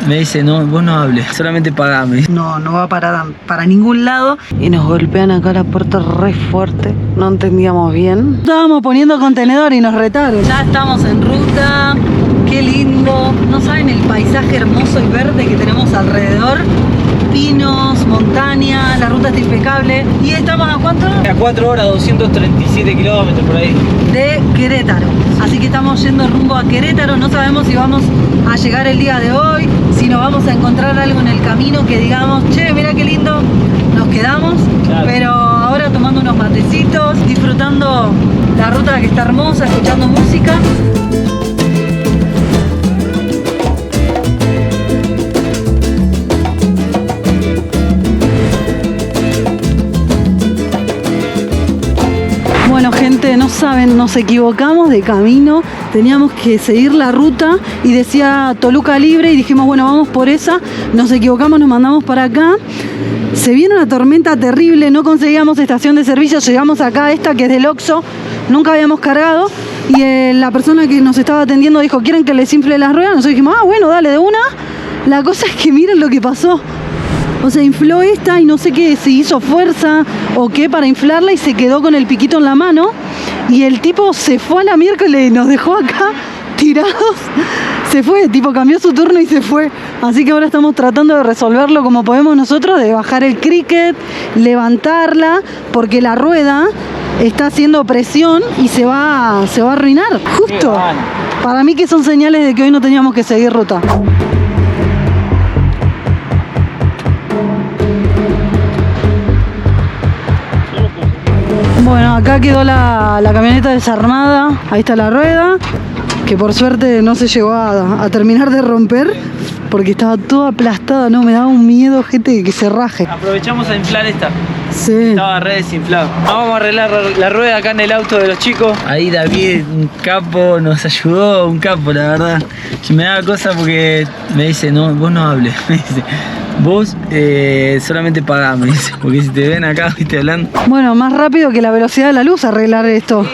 Me dice, no, vos no hables, solamente pagame. No, no va para ningún lado. Y nos golpean acá la puerta re fuerte. No entendíamos bien. Estábamos poniendo contenedor y nos retaron. Ya estamos en ruta. Qué lindo. No saben el paisaje hermoso y verde que tenemos alrededor. Pinos, montaña, la ruta está impecable. ¿Y estamos a cuánto? A 4 horas, 237 kilómetros por ahí. De Querétaro. Así que estamos yendo rumbo a Querétaro. No sabemos si vamos a llegar el día de hoy, si nos vamos a encontrar algo en el camino que digamos, che, mira qué lindo, nos quedamos. Claro. Pero ahora tomando unos matecitos, disfrutando la ruta que está hermosa, escuchando música. Bueno, gente, no saben, nos equivocamos de camino, teníamos que seguir la ruta y decía Toluca Libre y dijimos, bueno, vamos por esa, nos equivocamos, nos mandamos para acá. Se viene una tormenta terrible, no conseguíamos estación de servicio, llegamos acá, esta que es del Oxxo, nunca habíamos cargado y la persona que nos estaba atendiendo dijo, ¿quieren que les infle las ruedas? Nosotros dijimos, bueno, dale de una. La cosa es que miren lo que pasó. O sea, infló esta y no sé qué, si hizo fuerza o qué para inflarla y se quedó con el piquito en la mano. Y el tipo se fue a la miércoles y nos dejó acá tirados. Se fue, tipo cambió su turno y se fue. Así que ahora estamos tratando de resolverlo como podemos nosotros, de bajar el cricket, levantarla, porque la rueda está haciendo presión y se va a arruinar. Justo. Para mí que son señales de que hoy no teníamos que seguir ruta. Bueno, acá quedó la camioneta desarmada, ahí está la rueda, que por suerte no se llegó a terminar de romper, porque estaba toda aplastada, no, me daba un miedo, gente, que se raje. Aprovechamos a inflar esta. Sí. Estaba re desinflado. Vamos a arreglar la rueda acá en el auto de los chicos. Ahí David, un capo, nos ayudó, un capo, la verdad. Me daba cosa porque me dice, no, vos no hables, me dice. Vos solamente pagame, dice, porque si te ven acá, viste, hablando. Bueno, más rápido que la velocidad de la luz arreglar esto. Sí,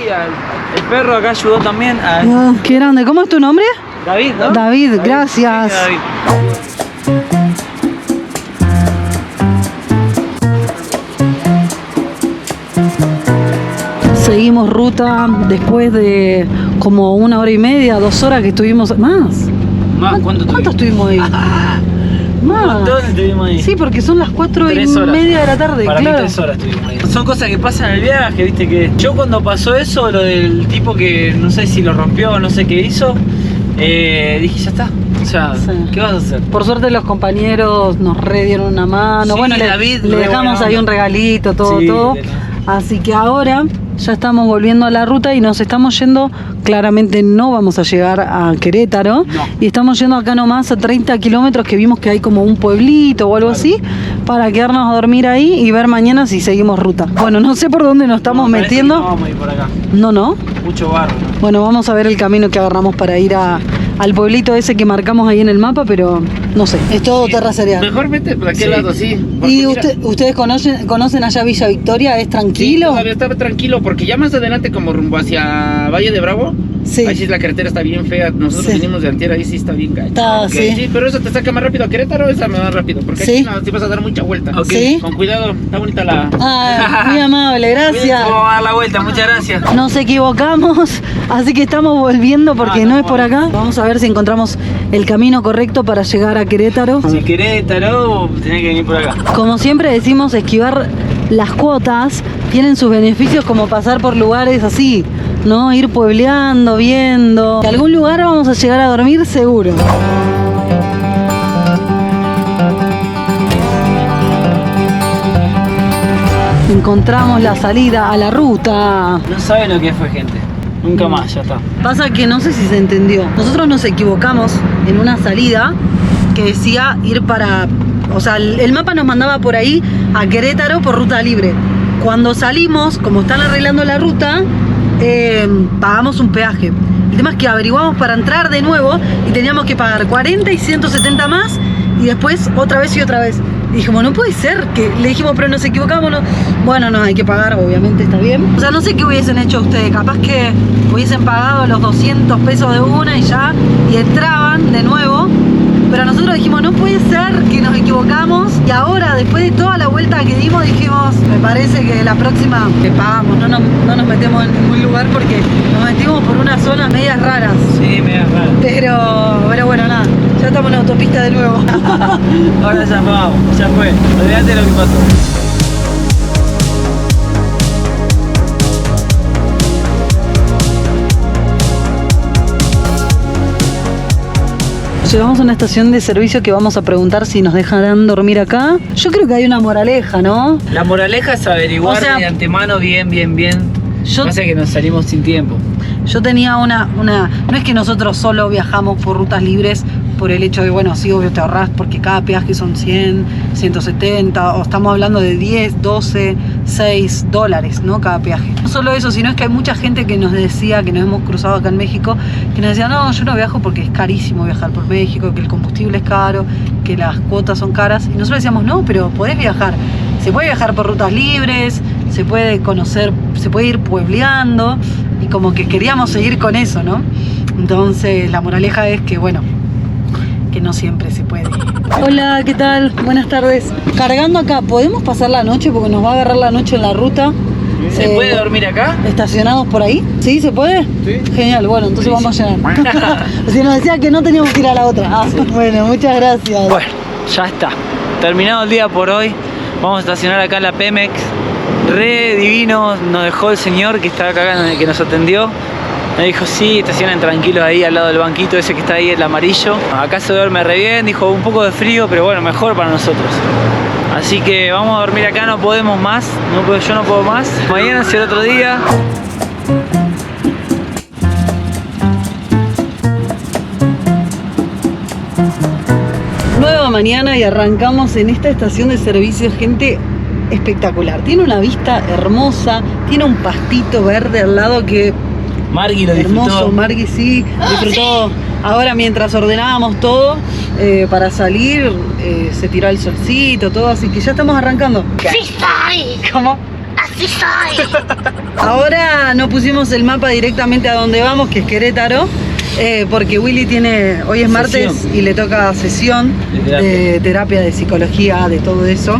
el perro acá ayudó también. Qué grande. ¿Cómo es tu nombre? David, ¿no? David, gracias. Sí, David. Seguimos ruta después de como 1 hora y media, 2 horas que estuvimos. ¿Más? ¿Cuánto estuvimos ahí? Un montón estuvimos ahí. Sí, porque son las 4:30 de la tarde, Para claro. mí 3 horas estuvimos ahí. Son cosas que pasan en el viaje, viste que... Yo cuando pasó eso, lo del tipo que no sé si lo rompió o no sé qué hizo, dije, ya está. O sea, sí. ¿Qué vas a hacer? Por suerte los compañeros nos redieron una mano. Sí, bueno, David, le dejamos ahí un regalito, todo. Así que ahora ya estamos volviendo a la ruta y nos estamos yendo. Claramente no vamos a llegar a Querétaro. No. Y estamos yendo acá nomás a 30 kilómetros, que vimos que hay como un pueblito o algo así, para quedarnos a dormir ahí y ver mañana si seguimos ruta. Bueno, no sé por dónde nos estamos metiendo. No vamos a ir por acá. No. Mucho barro, ¿no? Bueno, vamos a ver el camino que agarramos para ir al pueblito ese que marcamos ahí en el mapa, pero no sé, es todo terracería. Mejor vete por aquel lado, sí. ¿Y ustedes conocen allá Villa Victoria? ¿Es tranquilo? Sí, todavía está tranquilo, porque ya más adelante, como rumbo hacia Valle de Bravo, sí. Ahí sí la carretera está bien fea. Nosotros venimos de antier, ahí sí está bien gacho. Sí, pero eso te saca más rápido a Querétaro, esa me va rápido, porque aquí no, te vas a dar mucha vuelta. ¿Sí? Con cuidado, está bonita la... Muy amable, gracias. Vamos a dar la vuelta, muchas gracias. Nos equivocamos, así que estamos volviendo porque no es por acá. Vamos a ver si encontramos el camino correcto para llegar a Querétaro. Si Querétaro, tenés que venir por acá. Como siempre decimos, esquivar las cuotas tienen sus beneficios, como pasar por lugares así, ¿no? Ir puebleando, viendo. En algún lugar vamos a llegar a dormir seguro. Encontramos la salida a la ruta. No saben lo que fue, gente. Nunca más, ya está. Pasa que no sé si se entendió. Nosotros nos equivocamos en una salida que decía ir para... O sea, el mapa nos mandaba por ahí a Querétaro por ruta libre. Cuando salimos, como están arreglando la ruta, pagamos un peaje. El tema es que averiguamos para entrar de nuevo y teníamos que pagar 40 y 170 más y después otra vez y otra vez. Y dijimos, no puede ser, que le dijimos, pero nos equivocamos, ¿no? Bueno, no, hay que pagar, obviamente, está bien. O sea, no sé qué hubiesen hecho ustedes, capaz que hubiesen pagado los 200 pesos de una y ya, y entraban de nuevo. pero nosotros dijimos, no puede ser que nos equivocamos, y ahora, después de toda la vuelta que dimos, dijimos, me parece que la próxima que pagamos, no nos metemos en ningún lugar porque nos metimos por unas zonas medias raras. Sí, medias raras. Pero bueno, nada, ya estamos en la autopista de nuevo. Ahora ya vamos, ya fue, olvídate de lo que pasó. Llegamos a una estación de servicio que vamos a preguntar si nos dejarán dormir acá. Yo creo que hay una moraleja, ¿no? La moraleja es averiguar de antemano bien. No sé que nos salimos sin tiempo. Yo tenía no es que nosotros solo viajamos por rutas libres por el hecho de, bueno, sí, obvio te ahorrás porque cada peaje son 100, 170, o estamos hablando de 10, 12, 6 dólares, ¿no? Cada peaje. No solo eso, sino es que hay mucha gente que nos decía, que nos hemos cruzado acá en México, que nos decía, no, yo no viajo porque es carísimo viajar por México, que el combustible es caro, que las cuotas son caras. Y nosotros decíamos, no, pero podés viajar. Se puede viajar por rutas libres, se puede conocer, se puede ir puebleando, y como que queríamos seguir con eso, ¿no? Entonces la moraleja es que, bueno, que no siempre se puede. Hola, ¿qué tal? Buenas tardes. Cargando acá, ¿podemos pasar la noche? Porque nos va a agarrar la noche en la ruta. ¿Se puede dormir acá? ¿Estacionados por ahí? ¿Sí? ¿Se puede? Sí. Genial, bueno, entonces sí, vamos a llegar. Si nos decía que no teníamos que ir a la otra. Ah, sí. Bueno, muchas gracias. Bueno, ya está. Terminado el día por hoy. Vamos a estacionar acá en la Pemex. Re divino nos dejó el señor que está acá, que nos atendió. Me dijo, sí, estacionen tranquilos ahí al lado del banquito ese que está ahí, el amarillo. Acá se duerme re bien, dijo, un poco de frío, pero bueno, mejor para nosotros. Así que vamos a dormir acá, no podemos más, yo no puedo más. Mañana será otro día. Nueva mañana y arrancamos en esta estación de servicio, gente espectacular. Tiene una vista hermosa, tiene un pastito verde al lado que... Margui lo hermoso, disfrutó. Margui sí, disfrutó. Ahora mientras ordenábamos todo para salir, se tiró el solcito, todo, así que ya estamos arrancando. ¡Así soy! ¿Cómo? ¡Así soy! Ahora no pusimos el mapa directamente a donde vamos, que es Querétaro, porque Willy hoy es martes y le toca sesión de terapia, de psicología, de todo eso.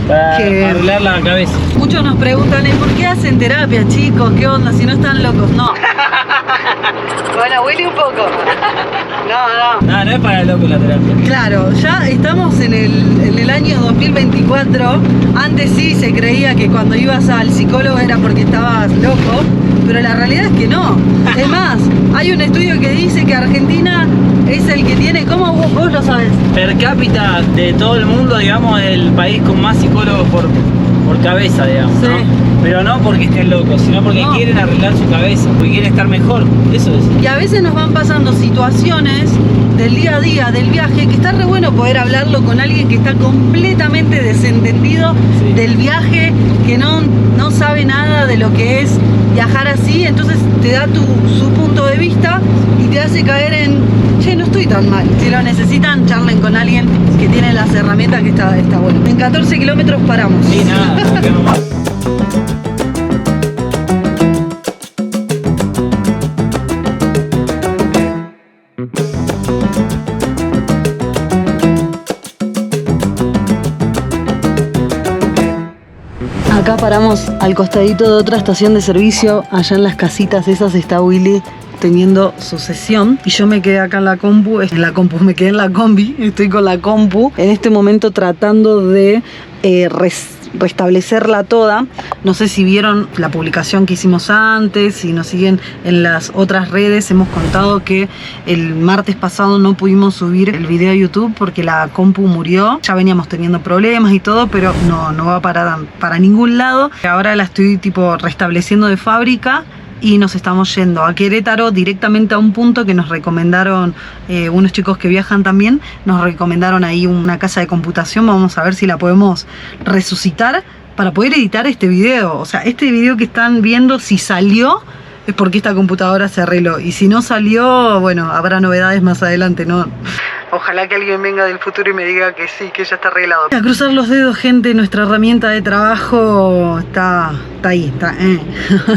Para arreglar la cabeza. Muchos nos preguntan, ¿por qué hacen terapia, chicos? ¿Qué onda? Si no están locos. No. Bueno, Willy un poco. No es para locos la terapia. Claro, ya estamos en el año 2024. Antes sí se creía que cuando ibas al psicólogo era porque estabas loco, pero la realidad es que no. Es más, hay un estudio que dice que Argentina es el que tiene, ¿cómo vos lo sabes? Per cápita de todo el mundo, digamos, es el país con más psicólogos por cabeza, digamos, sí. ¿No? Pero no porque estén locos, sino porque quieren arreglar su cabeza, porque quieren estar mejor, eso es. Y a veces nos van pasando situaciones del día a día, del viaje, que está re bueno poder hablarlo con alguien que está completamente desentendido del viaje, que no sabe nada de lo que es viajar así, entonces te da su punto de vista y te hace caer en, che, no estoy tan mal. Si lo necesitan, charlen con alguien que tiene las herramientas, que está bueno. En 14 kilómetros paramos. Sí, nada, no quedamos mal. Acá paramos al costadito de otra estación de servicio, allá en las casitas esas está Willy teniendo su sesión y yo me quedé acá en la compu, me quedé en la combi, estoy con la compu en este momento tratando de restablecerla toda. No sé si vieron la publicación que hicimos antes, si nos siguen en las otras redes, hemos contado que el martes pasado no pudimos subir el video a YouTube porque la compu murió. Ya veníamos teniendo problemas y todo, pero no va para ningún lado. Ahora la estoy tipo restableciendo de fábrica y nos estamos yendo a Querétaro directamente a un punto que nos recomendaron unos chicos que viajan también. Nos recomendaron ahí una casa de computación. Vamos a ver si la podemos resucitar para poder editar este video. O sea, este video que están viendo, si salió, es porque esta computadora se arregló. Y si no salió, bueno, habrá novedades más adelante, ¿no? Ojalá que alguien venga del futuro y me diga que sí, que ya está arreglado. A cruzar los dedos, gente, nuestra herramienta de trabajo está ahí,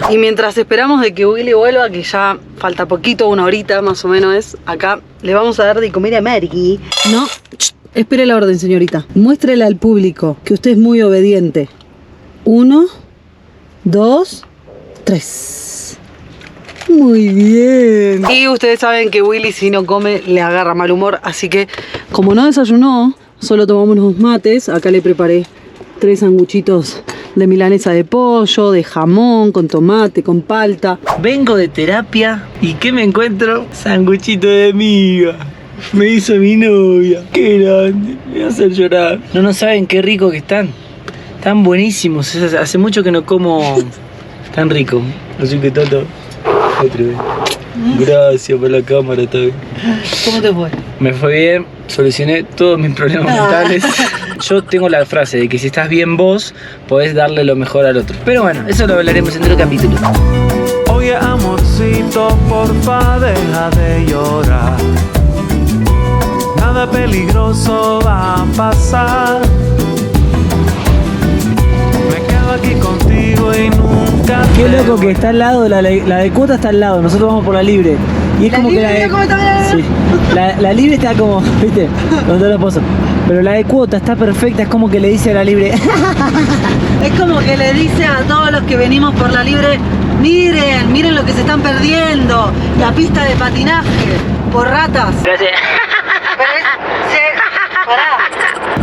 Y mientras esperamos de que Willy vuelva, que ya falta poquito, 1 horita más o menos es, acá le vamos a dar de comer a Mary. No, espere la orden, señorita. Muéstrele al público que usted es muy obediente. 1, 2, 3. Muy bien. Y ustedes saben que Willy si no come le agarra mal humor, así que como no desayunó, solo tomamos unos mates. Acá le preparé 3 sanguchitos de milanesa de pollo, de jamón, con tomate, con palta. Vengo de terapia y ¿qué me encuentro? Sanguchito de miga. Me hizo mi novia. Qué grande. Me va a hacer llorar. No saben qué rico que están. Están buenísimos. Hace mucho que no como tan rico. Así que Toto, otra vez. Gracias por la cámara, está bien. ¿Cómo te fue? Me fue bien, solucioné todos mis problemas mentales. Yo tengo la frase de que si estás bien vos, podés darle lo mejor al otro. Pero bueno, eso lo hablaremos en otro capítulo. Oye, amorcito, porfa, deja de llorar. Nada peligroso va a pasar. Me quedo aquí contigo y nunca. Qué loco que está al lado, la de cuota está al lado, nosotros vamos por la libre. Y es como que la libre está como, viste, con todos los pozos. Pero la de cuota está perfecta, es como que le dice a la libre. Es como que le dice a todos los que venimos por la libre, miren lo que se están perdiendo, la pista de patinaje, por ratas. Gracias.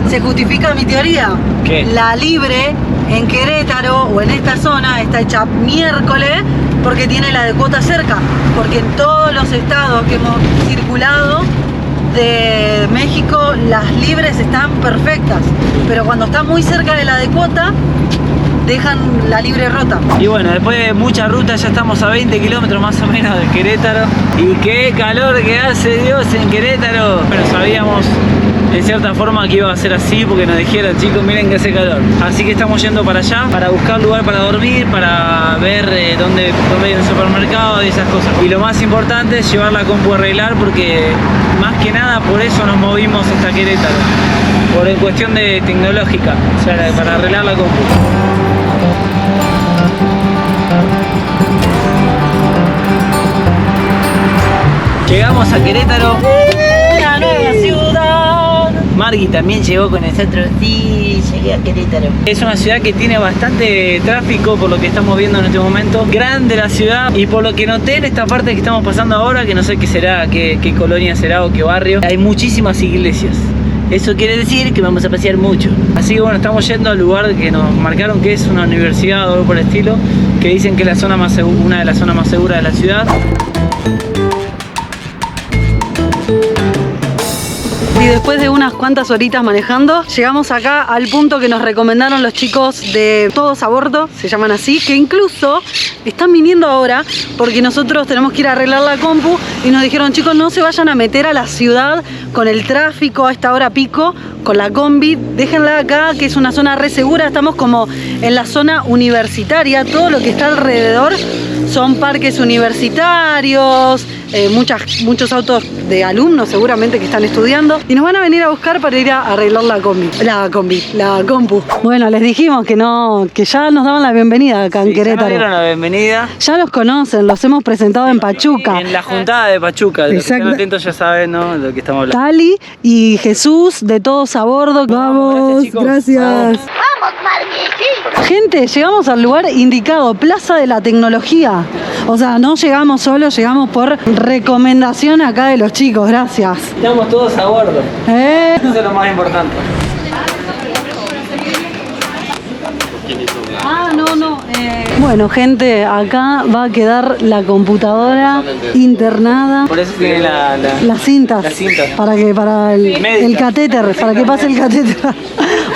Se justifica mi teoría. ¿Qué? La libre en Querétaro o en esta zona está hecha miércoles porque tiene la de cuota cerca. Porque en todos los estados que hemos circulado de México, las libres están perfectas. Pero cuando está muy cerca de la de cuota, dejan la libre rota. Y bueno, después de mucha ruta ya estamos a 20 kilómetros más o menos de Querétaro. Y qué calor que hace Dios en Querétaro. Bueno, sabíamos en cierta forma que iba a ser así porque nos dijeron, chicos, miren que hace calor. Así que estamos yendo para allá, para buscar lugar para dormir, para ver dónde hay un supermercado y esas cosas. Y lo más importante es llevar la compu a arreglar porque más que nada por eso nos movimos hasta Querétaro. Por cuestión de tecnológica, o sea, para arreglar la compu. Llegamos a Querétaro, La nueva ciudad. Margui también llegó con nosotros. Sí, llegué a Querétaro. Es una ciudad que tiene bastante tráfico por lo que estamos viendo en este momento. Grande la ciudad y por lo que noté en esta parte que estamos pasando ahora, que no sé qué será, qué colonia será o qué barrio, hay muchísimas iglesias. Eso quiere decir que vamos a pasear mucho. Así que bueno, estamos yendo al lugar que nos marcaron que es una universidad o algo por el estilo, que dicen que es la zona más una de las zonas más seguras de la ciudad. Y después de unas cuantas horitas manejando, llegamos acá al punto que nos recomendaron los chicos de Todos a Bordo, se llaman así, que incluso están viniendo ahora porque nosotros tenemos que ir a arreglar la compu y nos dijeron, chicos, no se vayan a meter a la ciudad con el tráfico a esta hora pico, con la combi, déjenla acá, que es una zona re segura, estamos como en la zona universitaria, todo lo que está alrededor son parques universitarios, muchos autos de alumnos seguramente que están estudiando y nos van a venir a buscar para ir a arreglar la compu. Bueno, les dijimos que ya nos daban la bienvenida acá en Querétaro. Ya nos dieron la bienvenida. Ya los conocen, los hemos presentado en Pachuca. En la juntada de Pachuca, de los que están atentos ya saben, ¿no?, de lo que estamos hablando. Tali y Jesús de Todos a Bordo. Vamos, gracias. Vamos, Margui. Gente, llegamos al lugar indicado, Plaza de la Tecnología. O sea, no llegamos solos, llegamos por recomendación acá de los chicos, gracias. Estamos todos a bordo. Eso es lo más importante. No. Bueno, gente, acá va a quedar la computadora internada. Por eso tiene las cintas. Las cintas. Para el catéter, para que pase el catéter.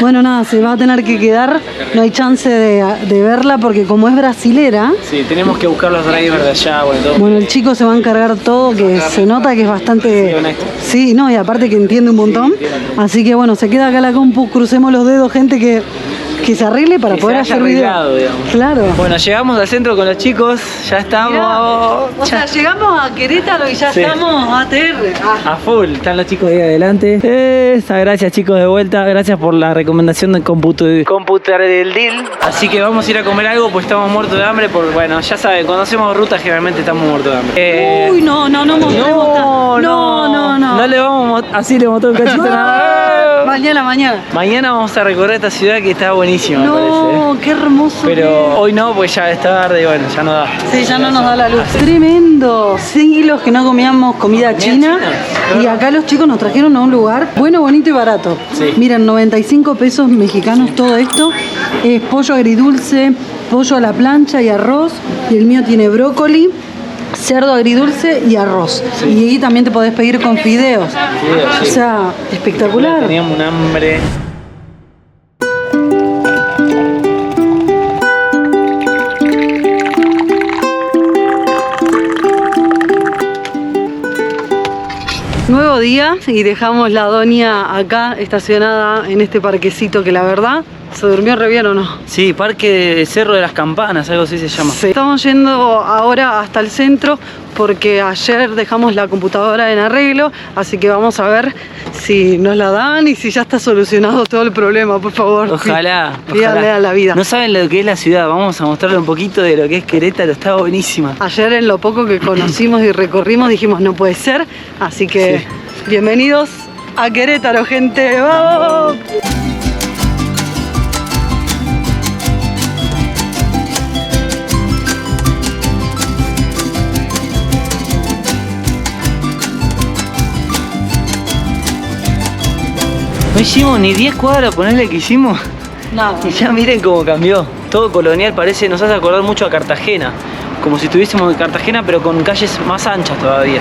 Bueno, nada, se va a tener que quedar. No hay chance de verla porque como es brasilera. Sí, tenemos que buscar los drivers de allá. Bueno, el chico se va a encargar todo, que se nota que es bastante... Sí, no, y aparte que entiende un montón. Así que bueno, se queda acá la compu, crucemos los dedos, gente, que que se arregle para que poder se haya hacer video. arreglado, digamos. Claro. Bueno, llegamos al centro con los chicos, ya estamos. Mirá, o sea, llegamos a Querétaro y ya Sí. estamos ATR. A full, están los chicos ahí adelante. Gracias chicos de vuelta, gracias por la recomendación de computar del deal. Así que vamos a ir a comer algo, pues estamos muertos de hambre. Porque bueno, ya saben, cuando hacemos ruta generalmente estamos muertos de hambre. Uy, no mostremos No le vamos así le mostró un cachito nada. Mañana vamos a recorrer esta ciudad que está buenísima, me parece. Qué hermoso. Pero hoy no, pues ya es tarde y bueno, ya no da. Sí, ya no nos da la luz. Tremendo. Siglos que no comíamos comida china. Y acá los chicos nos trajeron a un lugar bueno, bonito y barato. Sí. Miren, 95 pesos mexicanos todo esto. Es pollo agridulce, pollo a la plancha y arroz. Y el mío tiene brócoli, cerdo agridulce y arroz. Sí. Y ahí también te podés pedir con fideos. Sí. O sea, espectacular. Teníamos un hambre. Nuevo día y dejamos la doña acá estacionada en este parquecito que la verdad se durmió re bien, ¿o no? Sí, Parque Cerro de las Campanas, algo así se llama. Sí. Estamos yendo ahora hasta el centro porque ayer dejamos la computadora en arreglo, así que vamos a ver si nos la dan y si ya está solucionado todo el problema, por favor. Ojalá. Pídale a la vida. No saben lo que es la ciudad, vamos a mostrarle un poquito de lo que es Querétaro, está buenísima. Ayer en lo poco que conocimos y recorrimos dijimos no puede ser, así que Sí. Bienvenidos a Querétaro, gente. ¡Vamos! No hicimos ni 10 cuadras, ponerle que hicimos. Nada. Y ya miren cómo cambió. Todo colonial parece, nos hace acordar mucho a Cartagena. Como si estuviésemos en Cartagena, pero con calles más anchas todavía.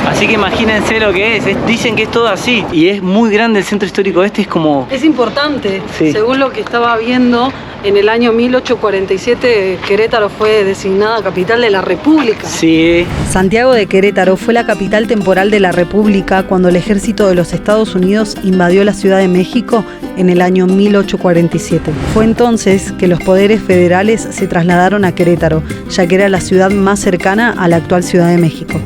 Así que imagínense lo que es. Dicen que es todo así. Y es muy grande el centro histórico este, es como... Es importante, Sí. según lo que estaba viendo, en el año 1847 Querétaro fue designada capital de la República. Sí. Santiago de Querétaro fue la capital temporal de la República cuando el ejército de los Estados Unidos invadió la Ciudad de México en el año 1847. Fue entonces que los poderes federales se trasladaron a Querétaro, ya que era la ciudad más cercana a la actual Ciudad de México.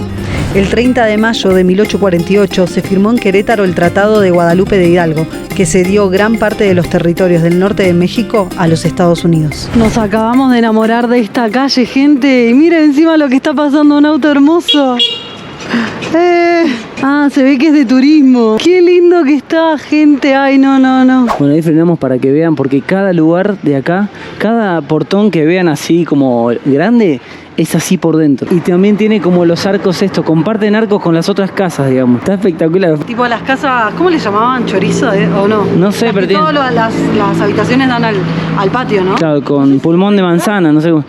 El 30 de mayo de 1848 se firmó en Querétaro el Tratado de Guadalupe de Hidalgo, que cedió gran parte de los territorios del norte de México a los Estados Unidos. Nos acabamos de enamorar de esta calle, gente, y miren encima lo que está pasando, un auto hermoso. Se ve que es de turismo. Qué lindo que está, gente. Ay, no. Bueno, ahí frenamos para que vean, porque cada lugar de acá, cada portón que vean así como grande, es así por dentro. Y también tiene como los arcos estos, comparten arcos con las otras casas, digamos. Está espectacular. Tipo las casas, ¿cómo le llamaban? ¿Chorizo o no? No sé, pero tiene... Todas las habitaciones dan al patio, ¿no? Claro, con pulmón de manzana, no sé cómo.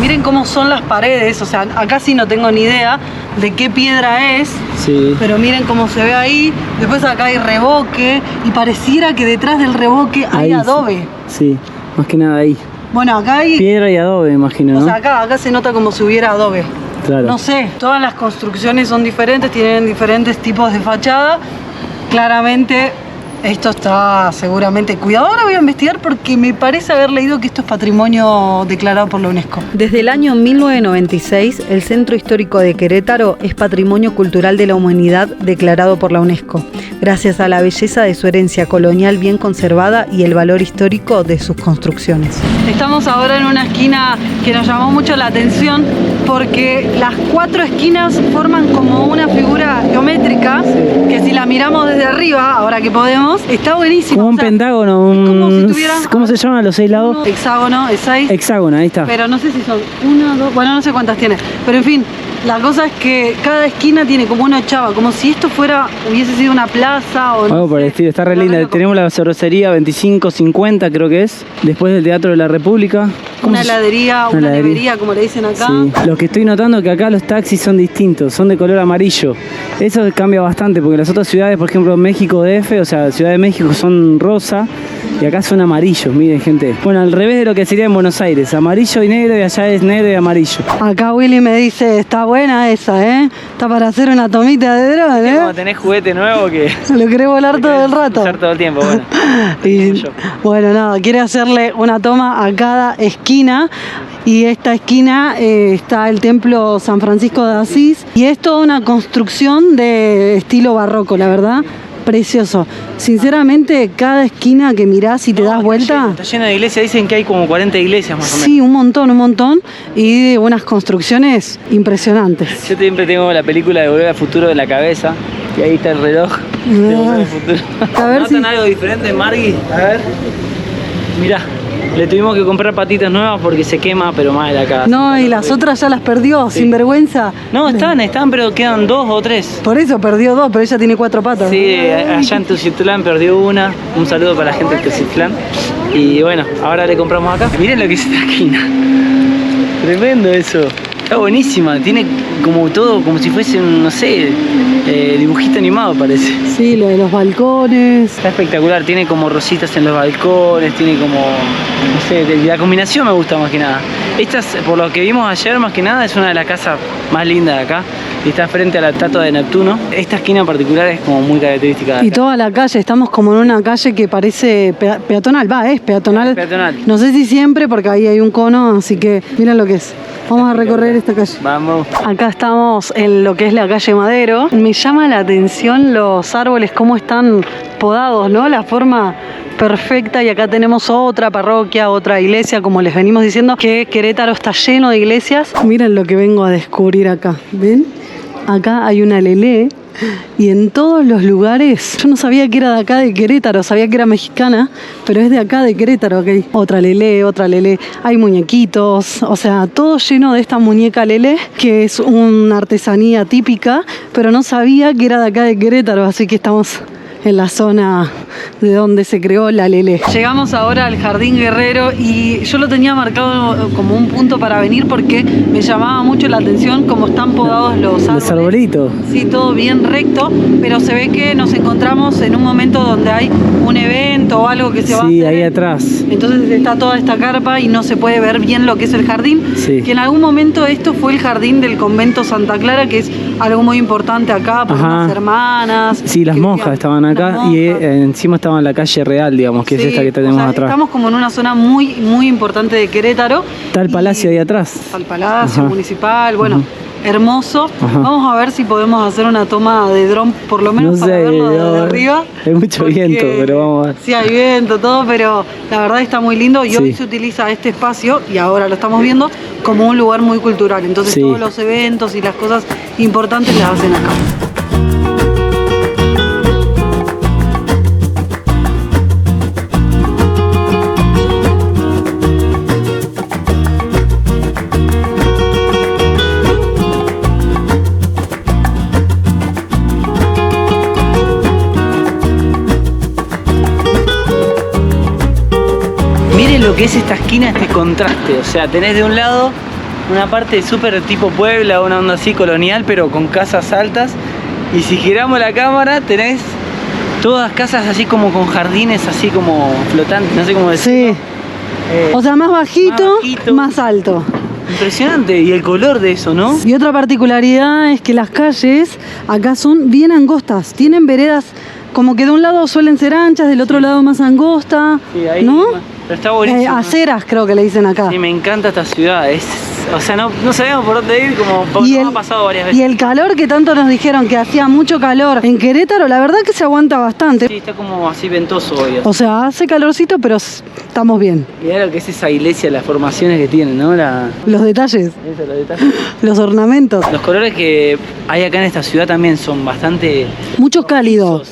Miren cómo son las paredes, o sea, acá sí no tengo ni idea de qué piedra es, Sí. pero miren cómo se ve ahí. Después acá hay revoque y pareciera que detrás del revoque hay Ahí, adobe. Sí, más que nada ahí. Bueno, acá hay... Piedra y adobe, imagino, O ¿no? sea, acá se nota como si hubiera adobe. Claro. No sé, todas las construcciones son diferentes, tienen diferentes tipos de fachada. Claramente esto está seguramente cuidado. Ahora voy a investigar porque me parece haber leído que esto es patrimonio declarado por la UNESCO. Desde el año 1996, el Centro Histórico de Querétaro es Patrimonio Cultural de la Humanidad declarado por la UNESCO, gracias a la belleza de su herencia colonial bien conservada y el valor histórico de sus construcciones. Estamos ahora en una esquina que nos llamó mucho la atención porque las 4 esquinas forman como una figura geométrica que si la miramos desde arriba, ahora que podemos, está buenísimo. Como un pentágono, como si tuviera... ¿Cómo se llaman los 6 lados? Hexágono, es 6. Hexágono, ahí está. Pero no sé si son 1, 2, bueno, no sé cuántas tiene. Pero en fin, la cosa es que cada esquina tiene como una ochava, como si esto hubiese sido una plaza o no Algo por el sé. estilo, está re Pero linda. loco. Tenemos la cervecería 2550, creo que es. Después del Teatro de la República. ¿Cómo Una se- heladería, Una una heladería. nevería, como le dicen acá. Sí. Lo que estoy notando es que acá los taxis son distintos, son de color amarillo. Eso cambia bastante, porque las otras ciudades, por ejemplo, México DF, o sea, Ciudad de México son rosa y acá son amarillos, miren gente. Bueno, al revés de lo que sería en Buenos Aires, amarillo y negro, y allá es negro y amarillo. Acá Willy me dice, está buena esa, ¿eh? Está para hacer una tomita de dron, ¿eh? Como tenés juguete nuevo que... Lo querés volar todo el rato. Usar todo el tiempo, bueno. Y, bueno, nada, quiere hacerle una toma a cada esquina. Y esta esquina está el templo San Francisco de Asís. Y es toda una construcción de estilo barroco, la verdad. Precioso. Sinceramente, cada esquina que mirás y te das vuelta... Está lleno de iglesias, dicen que hay como 40 iglesias más o menos. Sí, un montón. Y de unas construcciones impresionantes. Yo siempre tengo la película de Volver al Futuro en la cabeza. Y ahí está el reloj de Volver al Futuro. A ver ¿Notan algo diferente, Margui? A ver. Mirá. Le tuvimos que comprar patitas nuevas porque se quema, pero mal acá. No, y las otras ya las perdió, sí. Sin vergüenza. No, están, pero quedan 2 o 3. Por eso perdió 2, pero ella tiene 4 patas. Sí, allá en Tuxtlan perdió una. Un saludo para la gente de Tuxtlan. Y bueno, ahora le compramos acá. Miren lo que es esta esquina. Tremendo eso. Está buenísima, tiene como todo, como si fuese un, no sé, dibujito animado parece. Sí, lo de los balcones. Está espectacular, tiene como rositas en los balcones, tiene como, no sé, la combinación me gusta más que nada. Esta, por lo que vimos ayer, más que nada, es una de las casas más lindas de acá. Y está frente a la estatua de Neptuno. Esta esquina en particular es como muy característica de acá. Y toda la calle, estamos como en una calle que parece peatonal, es peatonal. Es peatonal. No sé si siempre, porque ahí hay un cono, así que miren lo que es. Vamos a recorrer esta calle. Vamos. Acá estamos en lo que es la calle Madero. Me llama la atención los árboles, cómo están podados, ¿no? La forma perfecta. Y acá tenemos otra parroquia, otra iglesia, como les venimos diciendo, que Querétaro está lleno de iglesias. Miren lo que vengo a descubrir acá, ¿ven? Acá hay una lelé y en todos los lugares, yo no sabía que era de acá de Querétaro, sabía que era mexicana, pero es de acá de Querétaro, ok. Otra lelé, hay muñequitos, o sea, todo lleno de esta muñeca lelé, que es una artesanía típica, pero no sabía que era de acá de Querétaro, así que estamos en la zona de donde se creó la lelé. Llegamos ahora al Jardín Guerrero y yo lo tenía marcado como un punto para venir porque me llamaba mucho la atención cómo están podados los árboles. Los arbolitos. Sí, todo bien recto, pero se ve que nos encontramos en un momento donde hay un evento o algo que se va a hacer. Sí, ahí atrás. Entonces está toda esta carpa y no se puede ver bien lo que es el jardín. Sí. Que en algún momento esto fue el jardín del convento Santa Clara, que es algo muy importante acá por unas hermanas. Sí, las monjas estaban acá y encima estaban en la calle Real, digamos, que sí, es esta que tenemos atrás. Estamos como en una zona muy, muy importante de Querétaro. Está el palacio ahí atrás. Está el palacio municipal, bueno, hermoso. Vamos a ver si podemos hacer una toma de dron, por lo menos para verlo desde arriba. Hay mucho viento, pero vamos a ver. Sí, hay viento, todo, pero la verdad está muy lindo y hoy se utiliza este espacio, y ahora lo estamos viendo, como un lugar muy cultural. Entonces todos los eventos y las cosas importantes las hacen acá. Lo que es esta esquina, este contraste, o sea, tenés de un lado una parte súper tipo Puebla, una onda así colonial, pero con casas altas, y si giramos la cámara tenés todas casas así como con jardines así como flotantes, no sé cómo decirlo. Sí. O sea, más bajito, más alto. Impresionante, y el color de eso, ¿no? Y otra particularidad es que las calles acá son bien angostas, tienen veredas como que de un lado suelen ser anchas, del otro lado más angosta, sí, ahí, ¿no? Pero está buenísimo. Aceras creo que le dicen acá. Sí, me encanta esta ciudad, o sea, no sabíamos por dónde ir, como nos ha pasado varias veces. Y el calor que tanto nos dijeron que hacía mucho calor en Querétaro, la verdad que se aguanta bastante. Sí, está como así ventoso hoy. O sea, hace calorcito, pero estamos bien. Mirá lo que es esa iglesia, las formaciones que tiene, ¿no? Los detalles. Eso, los detalles. Los ornamentos. Los colores que hay acá en esta ciudad también son bastante... Mucho cálido.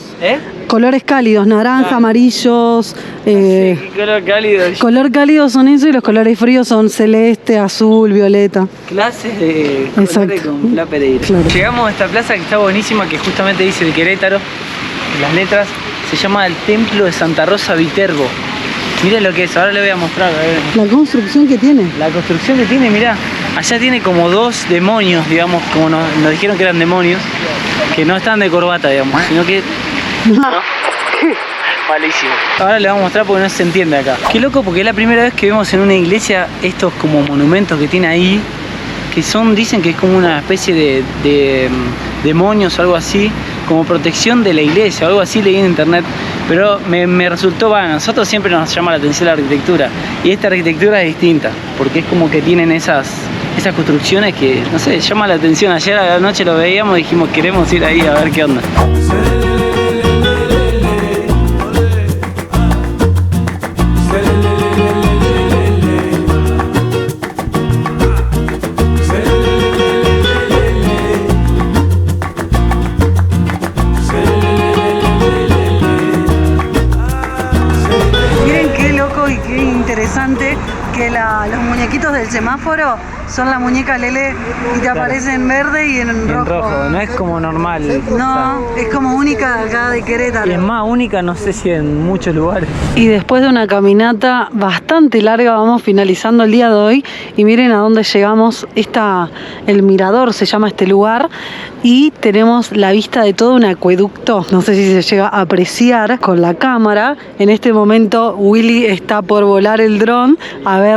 Colores cálidos, naranja, amarillos. ¿Qué color cálido? Color cálido son eso, y los colores fríos son celeste, azul, violeta. Clases de colores con Fla Pereira. Claro. Llegamos a esta plaza que está buenísima, que justamente dice el Querétaro, en las letras, se llama el Templo de Santa Rosa Viterbo. Miren lo que es, ahora le voy a mostrar. A ver. La construcción que tiene. La construcción que tiene, mirá. Allá tiene como 2 demonios, digamos, como nos dijeron que eran demonios. que no están de corbata, digamos, sino que... Malísimo. Ahora le vamos a mostrar porque no se entiende acá. Qué loco, porque es la primera vez que vemos en una iglesia estos como monumentos que tiene ahí, que son, dicen que es como una especie de demonios o algo así, como protección de la iglesia o algo así, leí en internet. Pero me resultó, bueno, a nosotros siempre nos llama la atención la arquitectura, y esta arquitectura es distinta, porque es como que tienen esas construcciones que, no sé, llama la atención. Ayer a la noche lo veíamos y dijimos, queremos ir ahí a ver qué onda. Que los muñequitos del semáforo son la muñeca Lele y te aparece en verde y en rojo. No es como normal. No, es como única acá de Querétaro. Y es más única, no sé si en muchos lugares. Y después de una caminata bastante larga vamos finalizando el día de hoy y miren a dónde llegamos. El mirador se llama este lugar y tenemos la vista de todo un acueducto. No sé si se llega a apreciar con la cámara. En este momento Willy está por volar el dron a ver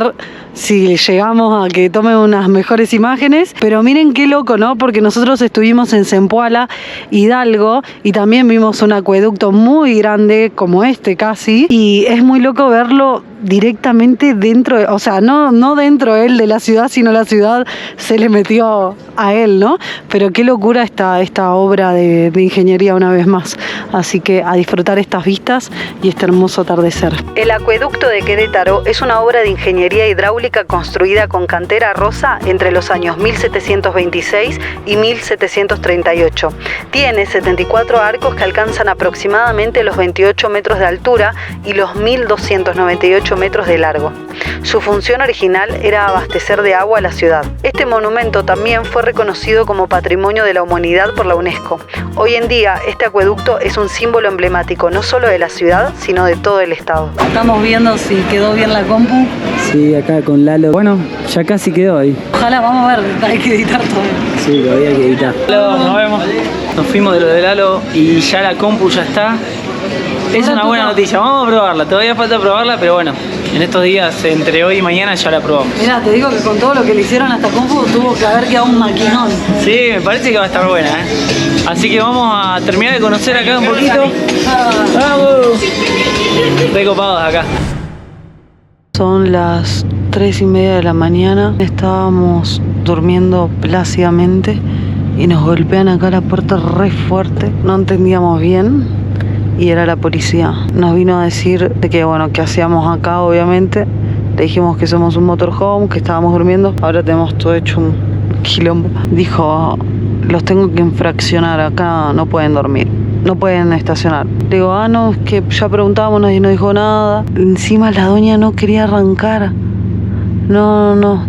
si llegamos a que tome unas mejores imágenes. Pero miren qué loco, ¿no? Porque nosotros estuvimos en Zempoala, Hidalgo, y también vimos un acueducto muy grande como este casi, y es muy loco verlo directamente dentro, o sea, no dentro él de la ciudad, sino la ciudad se le metió a él, ¿no? Pero qué locura esta obra de ingeniería una vez más. Así que a disfrutar estas vistas y este hermoso atardecer. El acueducto de Querétaro es una obra de ingeniería hidráulica construida con cantera rosa entre los años 1726 y 1738. Tiene 74 arcos que alcanzan aproximadamente los 28 metros de altura y los 1298 metros de largo. Su función original era abastecer de agua a la ciudad. Este monumento también fue reconocido como Patrimonio de la Humanidad por la UNESCO. Hoy en día, este acueducto es un símbolo emblemático no solo de la ciudad, sino de todo el estado. Estamos viendo si quedó bien la compu. Sí, acá con Lalo. Bueno, ya casi quedó ahí. Ojalá, vamos a ver, hay que editar todo. Sí, todavía hay que editar. Lalo, nos vemos. Nos fuimos de lo de Lalo y ya la compu ya está. Es una buena noticia, vamos a probarla, todavía falta probarla, pero bueno, en estos días, entre hoy y mañana ya la probamos. Mirá, te digo que con todo lo que le hicieron a esta compu tuvo que haber quedado un maquinón. Sí, me parece que va a estar buena, Así que vamos a terminar de conocer acá un poquito. ¡Vamos! Recopados acá. Son las 3:30 de la mañana, estábamos durmiendo plácidamente y nos golpean acá la puerta re fuerte, no entendíamos bien. Y era la policía. Nos vino a decir de que, bueno, qué hacíamos acá, obviamente. Le dijimos que somos un motorhome, que estábamos durmiendo. Ahora tenemos todo hecho un quilombo. Dijo, los tengo que infraccionar acá, no pueden dormir, no pueden estacionar. Le digo, no, es que ya preguntábamos, nadie nos dijo nada. Encima la doña no quería arrancar. No,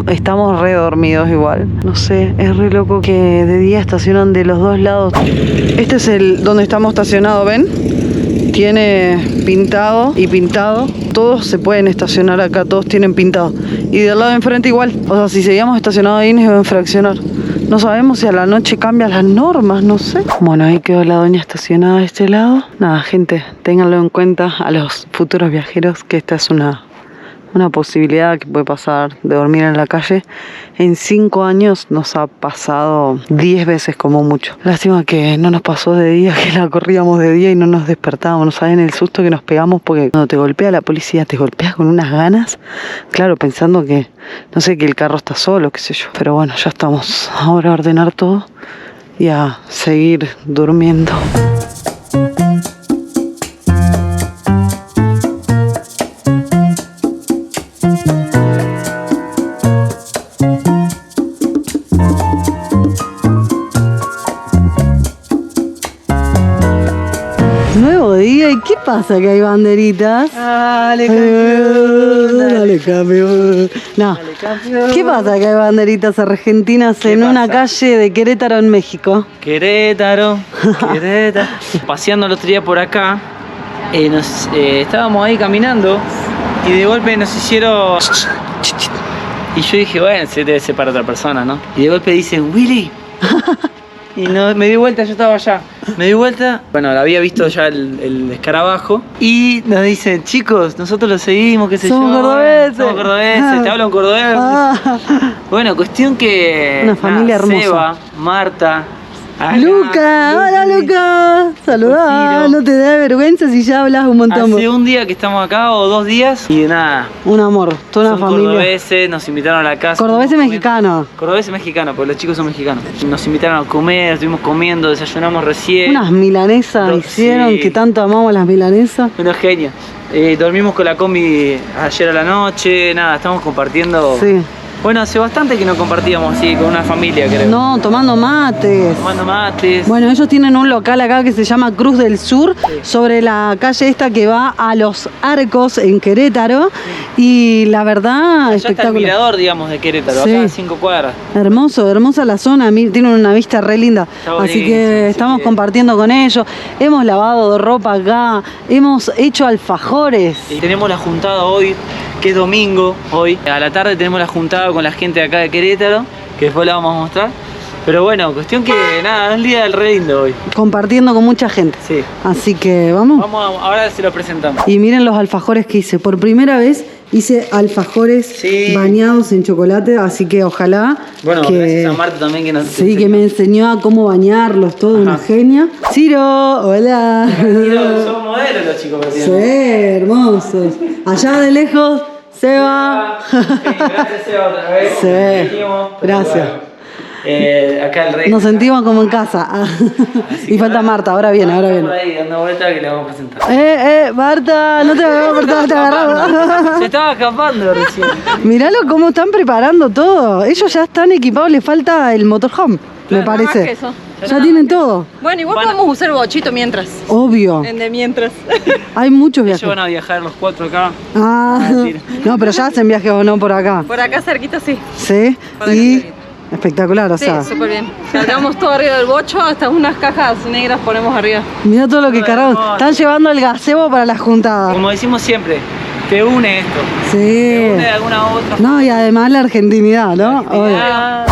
estamos re dormidos igual. No sé, es re loco que de día estacionan de los dos lados. Este es el donde estamos estacionados, ¿ven? Tiene pintado y pintado. Todos se pueden estacionar acá, todos tienen pintado. Y del lado de enfrente igual. O sea, si seguíamos estacionados ahí nos iban a infraccionar. No sabemos si a la noche cambian las normas, no sé. Bueno, ahí quedó la doña estacionada de este lado. Nada, gente, ténganlo en cuenta a los futuros viajeros que esta es una posibilidad que puede pasar de dormir en la calle. En 5 años nos ha pasado 10 veces como mucho. Lástima que no nos pasó de día, que la corríamos de día y no nos despertábamos. No saben el susto que nos pegamos, porque cuando te golpea la policía, te golpea con unas ganas. Claro, pensando que, no sé, que el carro está solo, qué sé yo. Pero bueno, ya estamos ahora a ordenar todo y a seguir durmiendo. Nuevo día, ¿y qué pasa que hay banderitas? Dale, campeón. Dale, campeón. No, ¿qué pasa que hay banderitas argentinas en una calle de Querétaro, en México? Querétaro. Paseando el otro día por acá, estábamos ahí caminando y de golpe nos hicieron... Y yo dije, bueno, se debe ser para otra persona, ¿no? Y de golpe dicen, Willy. y no, me di vuelta, yo estaba allá. Me di vuelta, bueno, la había visto ya el escarabajo. Y nos dicen, chicos, nosotros lo seguimos, qué sé yo. Somos cordobeses. Somos cordobeses, te hablo en cordobés. Bueno, cuestión que... Una familia hermosa. Seba, Marta... Ana, Luca, hola Luca, saludá, no te da vergüenza si ya hablas un montón. Hace un día que estamos acá o 2 días y nada. Un amor, toda una son familia. Cordobeses, nos invitaron a la casa. Cordobeses mexicanos. Cordobeses mexicanos, porque los chicos son mexicanos. Nos invitaron a comer, estuvimos comiendo, desayunamos recién. Unas milanesas hicieron, sí. Que tanto amamos las milanesas. Unos genios. Dormimos con la combi ayer a la noche, nada, estamos compartiendo. Sí. Bueno, hace bastante que no compartíamos así con una familia, creo. No, tomando mates. Tomando mates. Bueno, ellos tienen un local acá que se llama Cruz del Sur, sobre la calle esta que va a Los Arcos en Querétaro. Y la verdad, Ya está el espectacular. mirador, digamos, de Querétaro, Sí. acá a 5 cuadras. Hermoso, hermosa la zona, tienen una vista re linda. Está Así buenísimo, que así estamos que- compartiendo con ellos. Hemos lavado ropa acá, hemos hecho alfajores. Y tenemos la juntada hoy, que es domingo, hoy. A la tarde tenemos la juntada con la gente de acá de Querétaro, que después la vamos a mostrar. Pero bueno, cuestión que nada, es un día del re lindo hoy. Compartiendo con mucha gente. Sí. Así que vamos. Ahora se lo presentamos. Y miren los alfajores que hice. Por primera vez hice alfajores Sí. bañados en chocolate, así que ojalá Bueno, que... gracias a Marta también que nos Sí, que me enseñó a cómo bañarlos, todo una genia. Ciro, hola. Son modelos los chicos que Sí, tienen. hermosos. Allá de lejos, Seba. Sí, gracias Seba otra vez. Sí, Dijimos, gracias. Acá el rey. Nos sentimos como en casa. Y falta Marta, ahora viene, ahora Está por viene. ahí dando vuelta que le vamos a presentar. Marta, no te vamos a cortar, te agarramos. Se estaba escapando recién. Miralo cómo están preparando todo. Ellos ya están equipados, les falta el motorhome, me Nada más que parece. eso. Ya tienen todo. Bueno, igual podemos usar el bochito mientras. Obvio. En de mientras. Hay muchos Ellos viajes. van a viajar los 4 acá. Ah, no, pero ya hacen viajes o no por acá. Por acá cerquita sí. Sí. Por acá Y cerquita. espectacular, o Sí, sea. súper bien. Cargamos todo arriba del bocho, hasta unas cajas negras ponemos arriba. Mira todo lo que Todo cargaron. hermoso. Están llevando el gazebo para la juntada. Como decimos siempre, te une esto. Sí. Te une de alguna u otra No, y además la argentinidad, ¿no? Obvio. Ah,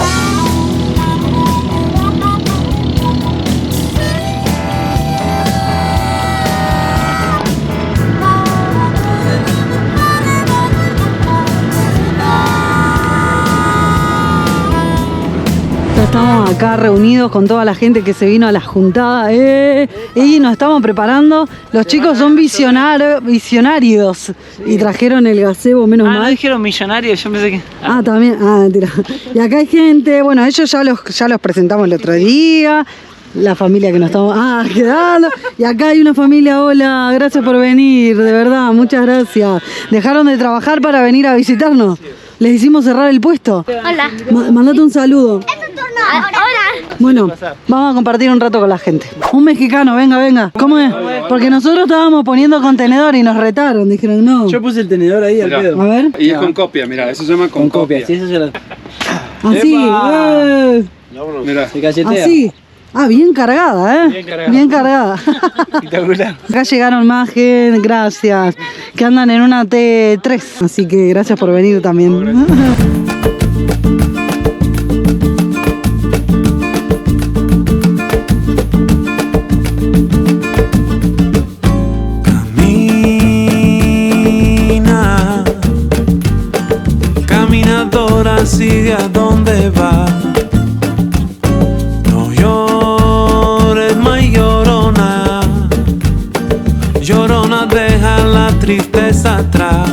Ya estamos acá reunidos con toda la gente que se vino a la juntada. Y nos estamos preparando. Los chicos son visionarios. Y trajeron el gazebo, menos Ah, ¿no mal. dijeron millonarios? Yo pensé que... Ah, también. Ah, mentira. Y acá hay gente. Bueno, ellos ya los presentamos el otro día. La familia que nos estamos quedando. Y acá hay una familia. Hola, gracias por venir. De verdad, muchas gracias. Dejaron de trabajar para venir a visitarnos. Les hicimos cerrar el puesto. Hola. Mandate un saludo. Es tu turno. Hola. Bueno, vamos a compartir un rato con la gente. Un mexicano, venga, venga. ¿Cómo es? Porque nosotros estábamos poniendo contenedor y nos retaron. Dijeron no. Yo puse el tenedor ahí al pedo. A ver. Y es con copia, mira, eso se llama con copia. Sí, eso se lo... Así. Mira, Se cachetea. Así. Ah, bien cargada, ¿eh? Bien cargada. Bien cargada. Espectacular. Acá llegaron más gente, gracias. Que andan en una T3. Así que gracias por venir también. Camina, caminadora, sigue a donde va. No llores, más llorona, llorona, deja la tristeza atrás.